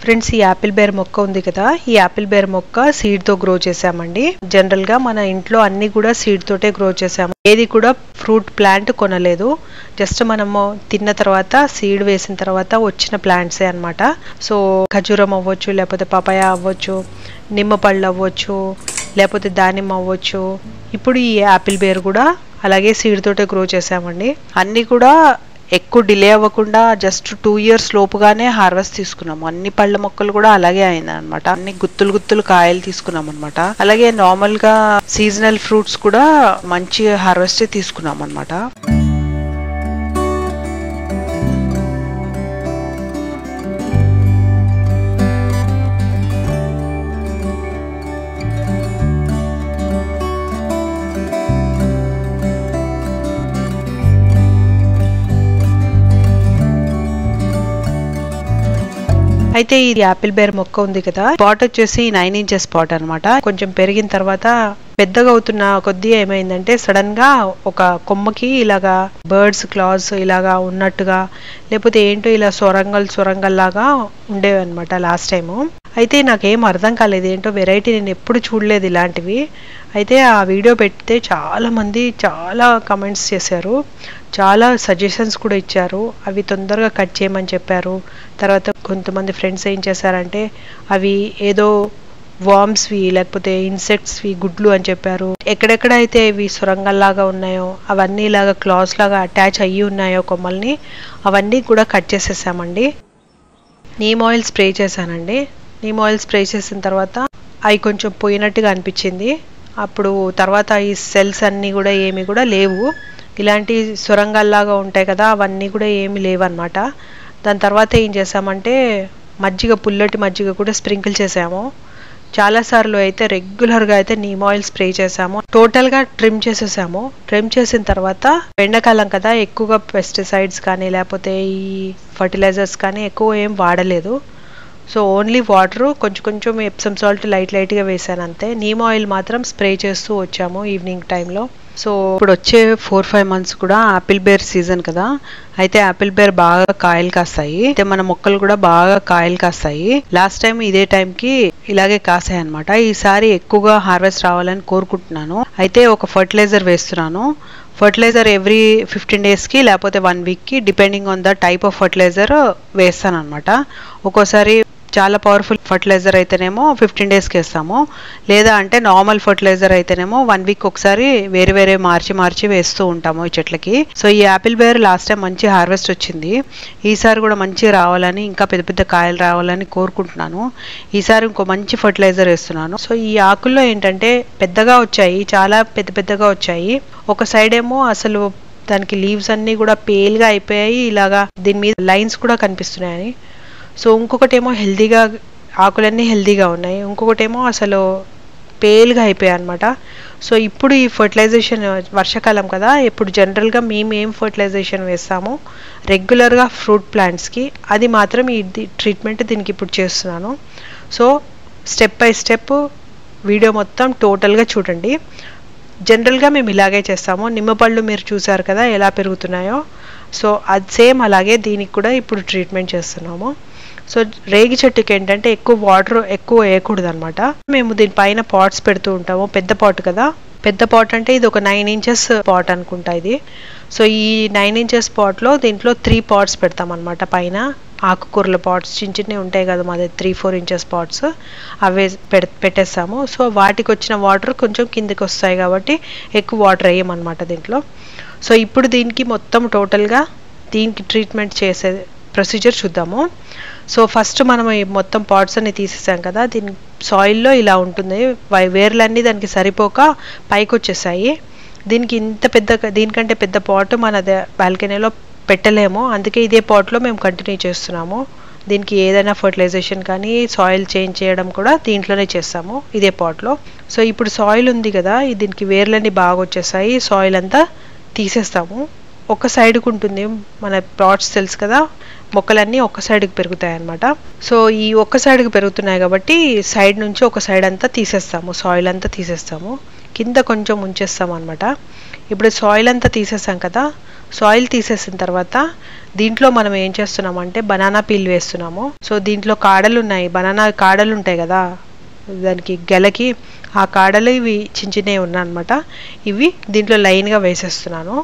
Friends ఈ Apple bear మొక్క ఉంది కదా, ఈ యాపిల్ బేర్ మొక్క సీడ్ తో గ్రో చేసామండి. జనరల్ గా మన ఇంట్లో అన్ని కూడా సీడ్ తోటే గ్రో చేసాము. ఏది కూడా ఫ్రూట్ ప్లాంట్ కొనలేదు. జస్ట్ మనము తిన్న తర్వాత సీడ్ వేసిన తర్వాత వచ్చిన ప్లాంట్సే అన్నమాట. సో ఖజూరం అవ్వచ్చు, లేకపోతే పపాయ అవ్వచ్చు, నిమ్మ పళ్ళు అవ్వచ్చు, లేకపోతే దానిమ్మ అవ్వచ్చు. ఇప్పుడు ఈ యాపిల్ బేర్ కూడా అలాగే సీడ్ తోటే గ్రో చేసామండి. అన్ని కూడా ఎక్కువ డిలే అవ్వకుండా జస్ట్ 2 years లోపుగానే హార్వెస్ట్ తీసుకున్నాము. అన్ని పళ్ళ మొక్కలు కూడా అలాగే అయింది అనమాట. అన్ని గుత్తులు గుత్తులు కాయలు తీసుకున్నాం అనమాట. అలాగే నార్మల్ గా సీజనల్ ఫ్రూట్స్ కూడా మంచి హార్వెస్ట్ తీసుకున్నాం అనమాట. అయితే ఈ యాపిల్ బేర్ మొక్క ఉంది కదా, పాట్ వచ్చేసి 9 inches పాట్ అనమాట. కొంచెం పెరిగిన తర్వాత పెద్దగా అవుతున్న కొద్దీ ఏమైందంటే సడన్ గా ఒక కొమ్మకి ఇలాగా బర్డ్స్ క్లాస్ ఇలాగా ఉన్నట్టుగా, లేకపోతే ఏంటో ఇలా సొరంగల్లాగా ఉండేవి అనమాట లాస్ట్ టైము. అయితే నాకేం అర్థం కాలేదు, ఏంటో వెరైటీ, నేను ఎప్పుడు చూడలేదు ఇలాంటివి. అయితే ఆ వీడియో పెడితే చాలా మంది చాలా కమెంట్స్ చేశారు, చాలా సజెషన్స్ కూడా ఇచ్చారు. అవి తొందరగా కట్ చేయమని చెప్పారు. తర్వాత కొంతమంది ఫ్రెండ్స్ ఏం చేశారంటే అవి ఏదో వార్మ్స్వి లేకపోతే ఇన్సెక్ట్స్వి గుడ్లు అని చెప్పారు. ఎక్కడెక్కడైతే ఇవి సొరంగల్లాగా ఉన్నాయో అవన్నీ ఇలాగా క్లాస్ లాగా అటాచ్ అయ్యి ఉన్నాయో కొమ్మల్ని, అవన్నీ కూడా కట్ చేసేసామండి. నీమ్ ఆయిల్ స్ప్రే చేశానండి. నీమ్ ఆయిల్ స్ప్రే చేసిన తర్వాత అవి కొంచెం పోయినట్టుగా అనిపించింది. అప్పుడు తర్వాత ఈ సెల్స్ అన్నీ కూడా ఏమి కూడా లేవు. ఇలాంటి సొరంగాల్లాగా ఉంటాయి కదా, అవన్నీ కూడా ఏమి లేవన్నమాట. దాని తర్వాత ఏం చేసామంటే మజ్జిగ, పుల్లటి మజ్జిగ కూడా స్ప్రింకిల్ చేసాము. చాలాసార్లు అయితే రెగ్యులర్గా అయితే నీమ్ ఆయిల్ స్ప్రే చేసాము. టోటల్గా ట్రిమ్ చేసేసాము. ట్రిమ్ చేసిన తర్వాత ఎండాకాలం కదా, ఎక్కువగా పెస్టిసైడ్స్ కానీ లేకపోతే ఈ ఫర్టిలైజర్స్ కానీ ఎక్కువ ఏం వాడలేదు. సో ఓన్లీ వాటర్, కొంచెం ఎప్సమ్ సాల్ట్ లైట్గా వేసాను అంతే. నీమ్ ఆయిల్ మాత్రం స్ప్రే చేస్తూ వచ్చాము ఈవినింగ్ టైంలో. సో ఇప్పుడు వచ్చే 4-5 months కూడా యాపిల్ బేర్ సీజన్ కదా, అయితే యాపిల్ బేర్ బాగా కాయలు కాస్తాయి. అయితే మన మొక్కలు కూడా బాగా కాయలు కాస్తాయి. లాస్ట్ టైం ఇదే టైంకి ఇలాగే కాసాయి అనమాట. ఈసారి ఎక్కువగా హార్వెస్ట్ రావాలని కోరుకుంటున్నాను. అయితే ఒక ఫర్టిలైజర్ వేస్తున్నాను. ఫర్టిలైజర్ ఎవ్రీ 15 daysకి లేకపోతే 1 weekకి depending on the type of fertiliser వేస్తాను అనమాట. ఒక్కోసారి చాలా పవర్ఫుల్ ఫర్టిలైజర్ అయితేనేమో 15 daysకి వేస్తాము. లేదా అంటే నార్మల్ ఫర్టిలైజర్ అయితేనేమో 1 week ఒకసారి వేరే మార్చి వేస్తూ ఉంటాము ఈ చెట్లకి. సో ఈ యాపిల్ బేర్ లాస్ట్ టైం మంచి హార్వెస్ట్ వచ్చింది. ఈసారి కూడా మంచిగా రావాలని, ఇంకా పెద్ద కాయలు రావాలని కోరుకుంటున్నాను. ఈసారి ఇంకో మంచి ఫర్టిలైజర్ వేస్తున్నాను. సో ఈ ఆకుల్లో ఏంటంటే పెద్దగా వచ్చాయి, చాలా పెద్దగా వచ్చాయి. ఒక సైడ్ ఏమో అసలు దానికి లీవ్స్ అన్నీ కూడా పేల్గా అయిపోయాయి, ఇలాగా దీని మీద లైన్స్ కూడా కనిపిస్తున్నాయి. సో ఇంకొకటేమో హెల్దీగా, ఆకులన్నీ హెల్దీగా ఉన్నాయి. ఇంకొకటేమో అసలు పేల్గా అయిపోయాయి అనమాట. సో ఇప్పుడు ఈ ఫర్టిలైజేషన్ వర్షాకాలం కదా, ఇప్పుడు జనరల్గా మేము ఏం ఫర్టిలైజేషన్ వేస్తామో రెగ్యులర్గా ఫ్రూట్ ప్లాంట్స్కి, అది మాత్రం ఈ ట్రీట్మెంట్ దీనికి ఇప్పుడు చేస్తున్నాను. So step by step video మొత్తం టోటల్గా చూడండి. జనరల్గా మేము ఇలాగే చేస్తాము. నిమ్మపళ్ళు మీరు చూసారు కదా ఎలా పెరుగుతున్నాయో, సో అది సేమ్ అలాగే దీనికి కూడా ఇప్పుడు ట్రీట్మెంట్ చేస్తున్నాము. సో రేగి చెట్టుకి ఏంటంటే ఎక్కువ వాటర్ ఎక్కువ వేయకూడదు అనమాట. మేము దీనిపైన పాట్స్ పెడుతూ ఉంటాము. పెద్ద పాట్ కదా, పెద్ద పాట్ అంటే ఇది ఒక 9 inches పాట్ అనుకుంటా ఇది. సో ఈ 9 inches పాట్లో దీంట్లో 3 pots పెడతాం అనమాట. పైన ఆకుకూరల పాట్స్ చిన్నవి ఉంటాయి కదా మాది 3-4 inches పాట్స్, అవే పెట్టేస్తాము. సో వాటికి వచ్చిన వాటర్ కొంచెం కిందికి వస్తాయి కాబట్టి ఎక్కువ వాటర్ వేయమన్నమాట దీంట్లో. సో ఇప్పుడు దీనికి మొత్తం టోటల్గా దీనికి ట్రీట్మెంట్ చేసే ప్రొసీజర్ చూద్దాము. సో ఫస్ట్ మనం ఈ మొత్తం పాట్స్ అన్ని తీసేసాం కదా, దీని సాయిల్లో ఇలా ఉంటుంది. వేర్లన్నీ దానికి సరిపోక పైకి వచ్చేసాయి. దీనికి దీనికంటే పెద్ద పాట్ మన బాల్కనీలో పెట్టలేము, అందుకే ఇదే పాట్లో మేము కంటిన్యూ చేస్తున్నాము. దీనికి ఏదైనా ఫర్టిలైజేషన్ కానీ సాయిల్ చేంజ్ చేయడం కూడా దీంట్లోనే చేస్తాము, ఇదే పాట్లో. సో ఇప్పుడు సాయిల్ ఉంది కదా, దీనికి వేర్లన్నీ బాగా వచ్చేసాయి. సాయిల్ అంతా తీసేస్తాము. ఒక సైడ్కి ఉంటుంది మన పాట్స్, తెలుసు కదా, మొక్కలన్నీ ఒక సైడ్కి పెరుగుతాయి అన్నమాట. సో ఈ ఒక్క సైడ్కి పెరుగుతున్నాయి కాబట్టి సైడ్ నుంచి ఒక సైడ్ అంతా తీసేస్తాము, సాయిల్ అంతా తీసేస్తాము. కింద కొంచెం ఉంచేస్తాం అన్నమాట. ఇప్పుడు సాయిల్ అంతా తీసేసాం కదా, సాయిల్ తీసేసిన తర్వాత దీంట్లో మనం ఏం చేస్తున్నామంటే బనానా పీల్ వేస్తున్నాము. సో దీంట్లో కాడలు ఉన్నాయి, బనానా కాడలు ఉంటాయి కదా దానికి గెలకి, ఆ కాడలు ఇవి చిన్న చిన్నవి ఉన్నాయన్నమాట. ఇవి దీంట్లో లైన్గా వేసేస్తున్నాను.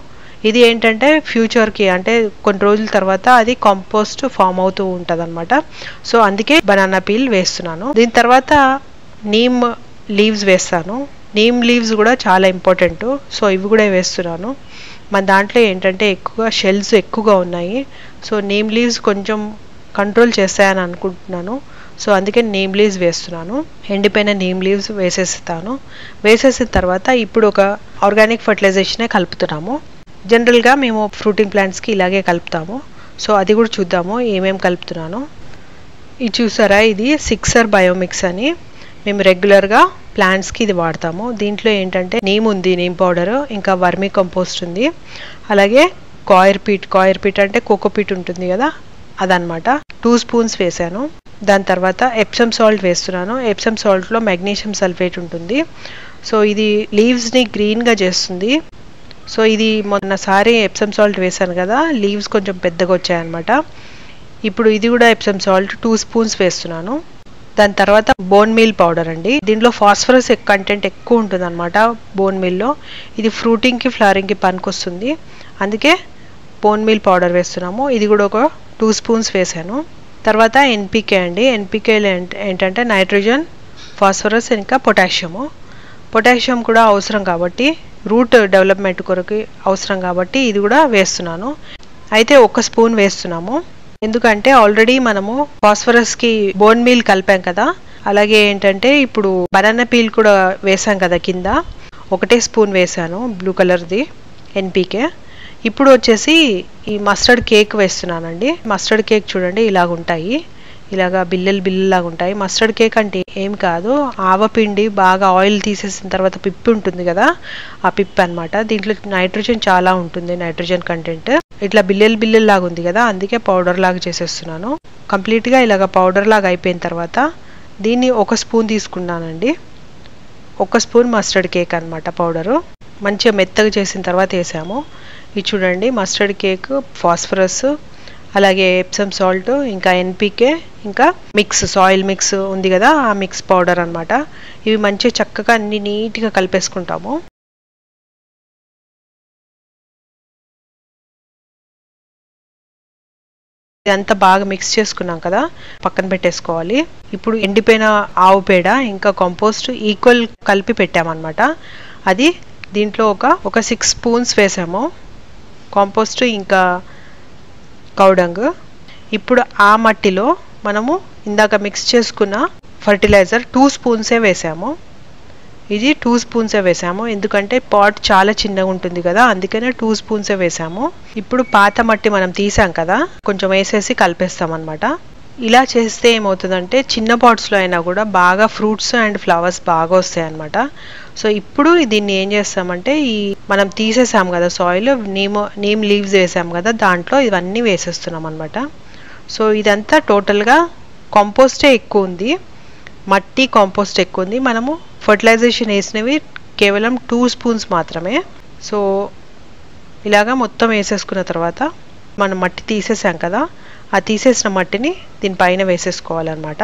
ఇది ఏంటంటే ఫ్యూచర్కి అంటే కొన్ని రోజుల తర్వాత అది కాంపోస్ట్ ఫామ్ అవుతూ ఉంటుంది అనమాట. సో అందుకే బనానా పీల్ వేస్తున్నాను. దీని తర్వాత నీమ్ లీవ్స్ వేస్తాను. నీమ్ లీవ్స్ కూడా చాలా ఇంపార్టెంట్. సో ఇవి కూడా వేస్తున్నాను. మన దాంట్లో ఏంటంటే ఎక్కువగా షెల్స్ ఎక్కువగా ఉన్నాయి. సో నీమ్ లీవ్స్ కొంచెం కంట్రోల్ చేస్తాయని అనుకుంటున్నాను. సో అందుకే నీమ్ లీవ్స్ వేస్తున్నాను. ఎండిపోయిన నీమ్ లీవ్స్ వేసేస్తాను. వేసేసిన తర్వాత ఇప్పుడు ఒక ఆర్గానిక్ ఫర్టిలైజేషనే కలుపుతున్నాము. జనరల్గా మేము ఫ్రూటింగ్ ప్లాంట్స్కి ఇలాగే కలుపుతాము. సో అది కూడా చూద్దాము ఏమేమి కలుపుతున్నాను. ఇది చూసారా, ఇది సిక్సర్ బయోమిక్స్ అని మేము రెగ్యులర్గా ప్లాంట్స్కి ఇది వాడతాము. దీంట్లో ఏంటంటే నీమ్ ఉంది, నీమ్ పౌడరు, ఇంకా వర్మీ కంపోస్ట్ ఉంది, అలాగే కాయిర్ పీట్ అంటే కోకోపీట్ ఉంటుంది కదా అదనమాట. 2 స్పూన్స్ వేసాను. దాని తర్వాత ఎప్సమ్ సాల్ట్ వేస్తున్నాను. ఎప్సమ్ సాల్ట్లో మెగ్నీషియం సల్ఫేట్ ఉంటుంది. సో ఇది లీవ్స్ని గ్రీన్గా చేస్తుంది. సో ఇది మొన్నసారి ఎప్సమ్ సాల్ట్ వేసాను కదా, లీవ్స్ కొంచెం పెద్దగా వచ్చాయన్నమాట. ఇప్పుడు ఇది కూడా ఎప్సమ్ సాల్ట్ 2 స్పూన్స్ వేస్తున్నాను. దాని తర్వాత బోన్ మీల్ పౌడర్ అండి. దీంట్లో ఫాస్ఫరస్ కంటెంట్ ఎక్కువ ఉంటుంది అనమాట బోన్ మీల్లో. ఇది ఫ్రూటింగ్కి ఫ్లవరింగ్కి పనికొస్తుంది, అందుకే బోన్ మీల్ పౌడర్ వేస్తున్నాము. ఇది కూడా ఒక 2 స్పూన్స్ వేసాను. తర్వాత ఎన్పికే అండి. ఎన్పికేలు ఏంటంటే నైట్రోజన్, ఫాస్ఫరస్, ఇంకా పొటాషియం కూడా అవసరం కాబట్టి, రూట్ డెవలప్మెంట్ కొరకు అవసరం కాబట్టి ఇది కూడా వేస్తున్నాను. అయితే 1 స్పూన్ వేస్తున్నాము, ఎందుకంటే ఆల్రెడీ మనము ఫాస్ఫరస్కి బోన్ మీల్ కలిపాం కదా. అలాగే ఏంటంటే ఇప్పుడు బనానా పీల్ కూడా వేసాం కదా కింద, 1 స్పూన్ వేసాను బ్లూ కలర్ది ఎన్పికే. ఇప్పుడు వచ్చేసి ఈ మస్టర్డ్ కేక్ వేస్తున్నానండి. మస్టర్డ్ కేక్ చూడండి ఇలాగుంటాయి, ఇలాగా బిల్లలాగా ఉంటాయి. మస్టర్డ్ కేక్ అంటే ఏం కాదు, ఆవపిండి బాగా ఆయిల్ తీసేసిన తర్వాత పిప్పి ఉంటుంది కదా, ఆ పిప్పి అనమాట. దీంట్లో నైట్రోజన్ చాలా ఉంటుంది, నైట్రోజన్ కంటెంట్. ఇట్లా బిల్లెల్ లాగా ఉంది కదా, అందుకే పౌడర్ లాగా చేసేస్తున్నాను. కంప్లీట్గా ఇలాగ పౌడర్ లాగా అయిపోయిన తర్వాత దీన్ని 1 స్పూన్ తీసుకున్నానండి. 1 స్పూన్ మస్టర్డ్ కేక్ అనమాట పౌడరు. మంచిగా మెత్తగా చేసిన తర్వాత వేసాము. ఇది చూడండి మస్టర్డ్ కేక్, ఫాస్ఫరస్, అలాగే ఎప్సమ్ సాల్ట్, ఇంకా ఎన్పికే, ఇంకా సాయిల్ మిక్స్ ఉంది కదా, ఆ మిక్స్ పౌడర్ అనమాట. ఇవి మంచిగా చక్కగా అన్ని నీట్గా కలిపేసుకుంటాము. ఇదంతా బాగా మిక్స్ చేసుకున్నాం కదా, పక్కన పెట్టేసుకోవాలి. ఇప్పుడు ఎండిపోయిన ఆవు పేడ ఇంకా కంపోస్ట్ ఈక్వల్ కలిపి పెట్టామన్నమాట. అది దీంట్లో ఒక 6 స్పూన్స్ వేసాము కాంపోస్ట్ ఇంకా కౌడంగ్. ఇప్పుడు ఆ మట్టిలో మనము ఇందాక మిక్స్ చేసుకున్న ఫర్టిలైజర్ 2 స్పూన్సే వేసాము. ఇది 2 స్పూన్సే వేసాము, ఎందుకంటే పాట్ చాలా చిన్నగా ఉంటుంది కదా, అందుకనే 2 స్పూన్సే వేసాము. ఇప్పుడు పాత మట్టి మనం తీసాం కదా, కొంచెం వేసేసి కలిపేస్తాం అనమాట. ఇలా చేస్తే ఏమవుతుందంటే చిన్న పాట్స్లో అయినా కూడా బాగా ఫ్రూట్స్ అండ్ ఫ్లవర్స్ బాగా వస్తాయి అనమాట. సో ఇప్పుడు దీన్ని ఏం చేస్తామంటే ఈ మనం తీసేసాం కదా సాయిల్, నీమ్ లీవ్స్ వేసాం కదా, దాంట్లో ఇవన్నీ వేసేస్తున్నాం అనమాట. సో ఇదంతా టోటల్గా కాంపోస్టే ఎక్కువ ఉంది, మట్టి కాంపోస్ట్ ఎక్కువ ఉంది. మనము ఫర్టిలైజేషన్ వేసినవి కేవలం 2 స్పూన్స్ మాత్రమే. సో ఇలాగా మొత్తం వేసేసుకున్న తర్వాత మనం మట్టి తీసేసాం కదా, ఆ తీసేసిన మట్టిని దీనిపైన వేసేసుకోవాలన్నమాట.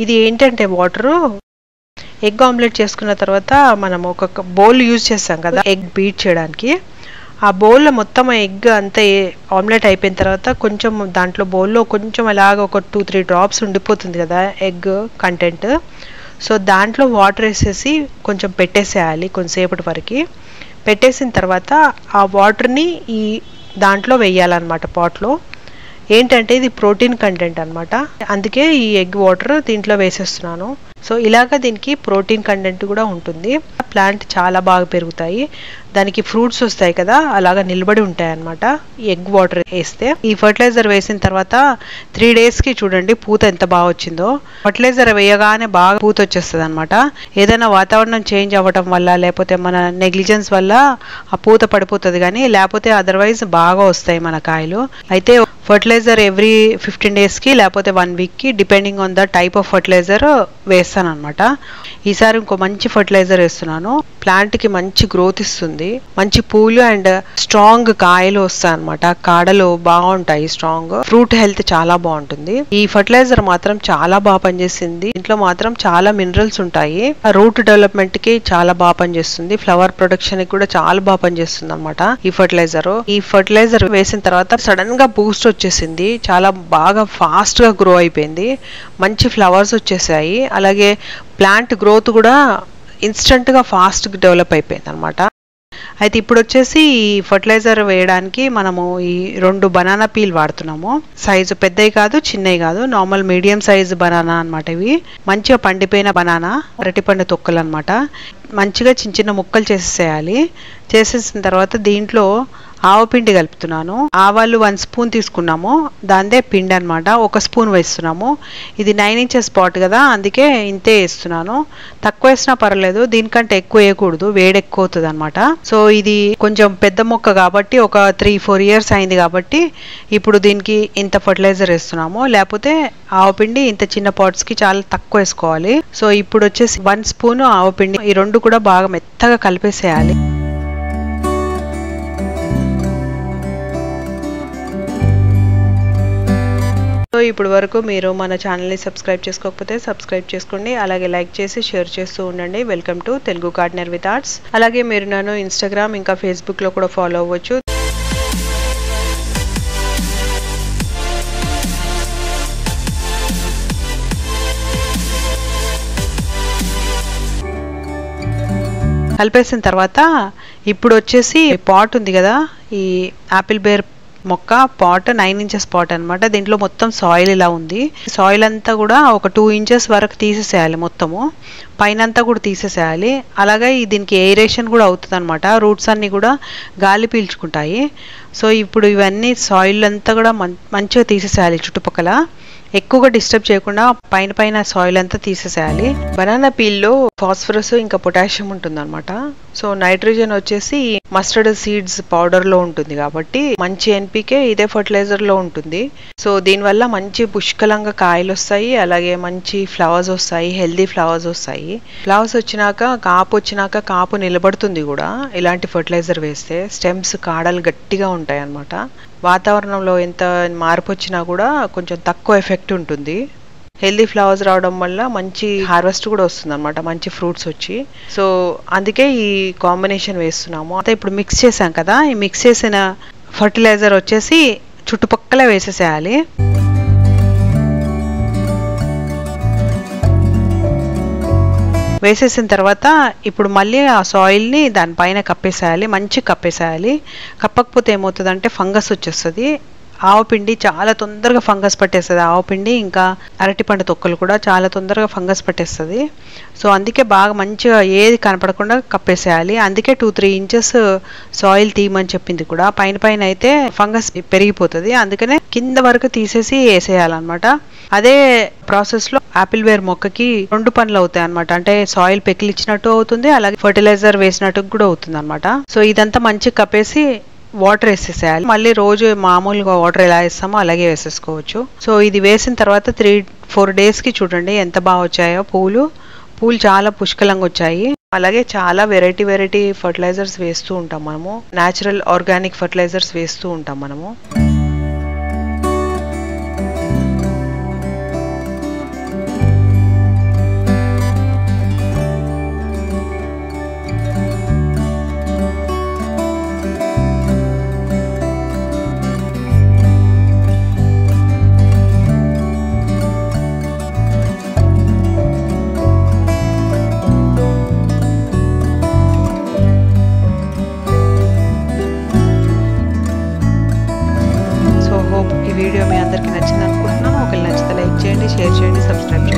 ఇది ఏంటంటే వాటరు ఎగ్ ఆమ్లెట్ చేసుకున్న తర్వాత మనం ఒక బౌల్ యూజ్ చేస్తాం కదా ఎగ్ బీట్ చేయడానికి, ఆ బౌల్లో మొత్తం ఎగ్ అంతా ఆమ్లెట్ అయిపోయిన తర్వాత కొంచెం దాంట్లో బౌల్లో కొంచెం అలాగ ఒక 2-3 డ్రాప్స్ ఉండిపోతుంది కదా ఎగ్ కంటెంట్. సో దాంట్లో వాటర్ వేసేసి కొంచెం పెట్టేసేయాలి కొంతసేపటి వరకు. పెట్టేసిన తర్వాత ఆ వాటర్ని ఈ దాంట్లో వేయాలన్నమాట పాట్లో. ఏంటంటే ఇది ప్రోటీన్ కంటెంట్ అనమాట, అందుకే ఈ ఎగ్ వాటర్ దీంట్లో వేసేస్తున్నాను. సో ఇలాగా దీనికి ప్రోటీన్ కంటెంట్ కూడా ఉంటుంది. ప్లాంట్ చాలా బాగా పెరుగుతాయి, దానికి ఫ్రూట్స్ వస్తాయి కదా, అలాగా నిలబడి ఉంటాయి అనమాట ఎగ్ వాటర్ వేస్తే. ఈ ఫర్టిలైజర్ వేసిన తర్వాత 3 డేస్కి చూడండి పూత ఎంత బాగా వచ్చిందో. ఫర్టిలైజర్ వేయగానే బాగా పూత వచ్చేస్తుంది అనమాట. ఏదైనా వాతావరణం చేంజ్ అవ్వటం వల్ల లేకపోతే మన నెగ్లిజెన్స్ వల్ల ఆ పూత పడిపోతుంది, కానీ లేకపోతే అదర్వైజ్ బాగా వస్తాయి మన కాయలు. అయితే ఫర్టిలైజర్ ఎవ్రీ 15 డేస్కి లేకపోతే 1 వీక్కి depending on the type of fertiliser వేస్తాం. వేస్తాను అనమాట. ఈసారి ఇంకో మంచి ఫర్టిలైజర్ వేస్తున్నాను. ప్లాంట్ కి మంచి గ్రోత్ ఇస్తుంది, మంచి పూలు అండ్ స్ట్రాంగ్ కాయలు వస్తాయి అనమాట. కాడలు బాగుంటాయి, స్ట్రాంగ్ ఫ్రూట్ హెల్త్ చాలా బాగుంటుంది. ఈ ఫర్టిలైజర్ మాత్రం చాలా బాగా పనిచేసింది. ఇంట్లో మాత్రం చాలా మినరల్స్ ఉంటాయి. రూట్ డెవలప్మెంట్ కి చాలా బాగా పనిచేస్తుంది, ఫ్లవర్ ప్రొడక్షన్ కి కూడా చాలా బాగా పనిచేస్తుంది అనమాట ఈ ఫర్టిలైజర్ వేసిన తర్వాత సడన్ గా బూస్ట్ వచ్చేసింది, చాలా బాగా ఫాస్ట్ గా గ్రో అయిపోయింది, మంచి ఫ్లవర్స్ వచ్చేసాయి. అలాగే ప్లాంట్ గ్రోత్ కూడా ఇన్స్టెంట్ గా ఫాస్ట్ డెవలప్ అయిపోయింది అనమాట. అయితే ఇప్పుడు వచ్చేసి ఈ ఫర్టిలైజర్ వేయడానికి మనము ఈ 2 బనానా పీల్ వాడుతున్నాము. సైజు పెద్దవి కాదు, చిన్నవి కాదు, నార్మల్ మీడియం సైజు బనానా అనమాట. ఇవి మంచిగా పండిపోయిన బనానా, అరటిపండు తొక్కలు అనమాట. మంచిగా చిన్న చిన్న ముక్కలు చేసేసేయాలి. చేసేసిన తర్వాత దీంట్లో ఆవపిండి కలుపుతున్నాను. ఆవాలు 1 స్పూన్ తీసుకున్నాము, దాందే పిండి అనమాట. 1 స్పూన్ వేస్తున్నాము. ఇది 9 ఇంచెస్ పాట్ కదా, అందుకే ఇంతే వేస్తున్నాను. తక్కువ వేసినా పర్లేదు, దీనికంటే ఎక్కువ వేయకూడదు, వేడి ఎక్కువ అవుతుంది అనమాట. సో ఇది కొంచెం పెద్ద మొక్క కాబట్టి ఒక 3-4 ఇయర్స్ అయింది కాబట్టి ఇప్పుడు దీనికి ఇంత ఫర్టిలైజర్ వేస్తున్నాము. లేకపోతే ఆవపిండి ఇంత చిన్న పాట్స్ కి చాలా తక్కువ వేసుకోవాలి. సో ఇప్పుడు వచ్చేసి 1 స్పూన్ ఆవపిండి, ఈ 2 కూడా బాగా మెత్తగా కలిపేసేయాలి. సో ఇప్పుడు వరకు మీరు మన ఛానల్ని సబ్స్క్రైబ్ చేసుకోకపోతే సబ్స్క్రైబ్ చేసుకోండి, అలాగే లైక్ చేసి షేర్ చేస్తూ ఉండండి. Welcome to Telugu gardener with arts. అలాగే మీరు నన్ను ఇన్స్టాగ్రామ్ ఇంకా ఫేస్బుక్ లో కూడా ఫాలో అవ్వచ్చు. కలిపేసిన తర్వాత ఇప్పుడు వచ్చేసి పాట్ ఉంది కదా, ఈ యాపిల్ బేర్ మొక్క పాట్ 9 ఇంచెస్ పాట్ అనమాట. దీంట్లో మొత్తం సాయిల్ ఇలా ఉంది. సాయిల్ అంతా కూడా ఒక 2 ఇంచెస్ వరకు తీసేసేయాలి, మొత్తము పైన అంతా కూడా తీసేసేయాలి. అలాగే దీనికి ఎయిరేషన్ కూడా అవుతుంది అనమాట, రూట్స్ అన్ని కూడా గాలి పీల్చుకుంటాయి. సో ఇప్పుడు ఇవన్నీ సాయిల్ అంతా కూడా మంచిగా తీసేసేయాలి, చుట్టుపక్కల ఎక్కువగా డిస్టర్బ్ చేయకుండా పైన సాయిల్ అంతా తీసేసేయాలి. బనానా పీల్లో ఫాస్ఫరస్ ఇంకా పొటాషియం ఉంటుంది అనమాట. సో నైట్రోజన్ వచ్చేసి మస్టర్డ్ సీడ్స్ పౌడర్ లో ఉంటుంది కాబట్టి మంచి ఎన్పికే ఇదే ఫర్టిలైజర్ లో ఉంటుంది. సో దీనివల్ల మంచి పుష్కలంగా కాయలు వస్తాయి, అలాగే మంచి ఫ్లవర్స్ వస్తాయి, హెల్దీ ఫ్లవర్స్ వస్తాయి. ఫ్లవర్స్ వచ్చినాక కాపు నిలబడుతుంది కూడా ఇలాంటి ఫర్టిలైజర్ వేస్తే. స్టెమ్స్ కాడలు గట్టిగా ఉంటాయి అన్నమాట. వాతావరణంలో ఎంత మార్పు వచ్చినా కూడా కొంచెం తక్కువ ఎఫెక్ట్ ఉంటుంది. హెల్దీ ఫ్లవర్స్ రావడం వల్ల మంచి హార్వెస్ట్ కూడా వస్తుంది అనమాట, మంచి ఫ్రూట్స్ వచ్చి. సో అందుకే ఈ కాంబినేషన్ వేస్తున్నాము. అయితే ఇప్పుడు మిక్స్ చేసాం కదా, ఈ మిక్స్ చేసిన ఫర్టిలైజర్ వచ్చేసి చుట్టుపక్కల వేసేసేయాలి. వేసేసిన తర్వాత ఇప్పుడు మళ్ళీ ఆ సాయిల్ని దానిపైన కప్పేసేయాలి, మంచి కప్పేసేయాలి. కప్పకపోతే ఏమవుతుందంటే ఫంగస్ వచ్చేస్తుంది. ఆవపిండి చాలా తొందరగా ఫంగస్ పట్టేస్తుంది, ఆవపిండి ఇంకా అరటిపండు తొక్కలు కూడా చాలా తొందరగా ఫంగస్ పట్టేస్తుంది. సో అందుకే బాగా మంచిగా ఏది కనపడకుండా కప్పేసేయాలి. అందుకే 2-3 ఇంచెస్ సాయిల్ తీయమని చెప్పింది కూడా. పైన అయితే ఫంగస్ పెరిగిపోతుంది, అందుకనే కింద వరకు తీసేసి వేసేయాలన్నమాట. అదే ప్రాసెస్ లో యాపిల్ వేర్ మొక్కకి 2 పనులు అవుతాయి అనమాట. అంటే సాయిల్ పెకిలిచ్చినట్టు అవుతుంది, అలాగే ఫర్టిలైజర్ వేసినట్టు కూడా అవుతుంది అనమాట. సో ఇదంతా మంచిగా కప్పేసి వాటర్ వేసేసేయాలి. మళ్ళీ రోజు మామూలుగా వాటర్ ఎలా వేస్తామో అలాగే వేసేసుకోవచ్చు. సో ఇది వేసిన తర్వాత 3-4 డేస్ కి చూడండి ఎంత బాగా వచ్చాయో పూలు చాలా పుష్కలంగా వచ్చాయి. అలాగే చాలా వెరైటీ ఫర్టిలైజర్స్ వేస్తూ ఉంటాం మనము, న్యాచురల్ ఆర్గానిక్ ఫర్టిలైజర్స్ వేస్తూ ఉంటాం మనము. వీడియో మీ అందరికీ నచ్చింది అనుకుంటున్నాను. ఒకవేళ నచ్చితే లైక్ చేయండి, షేర్ చేయండి, సబ్స్క్రైబ్ చేయండి.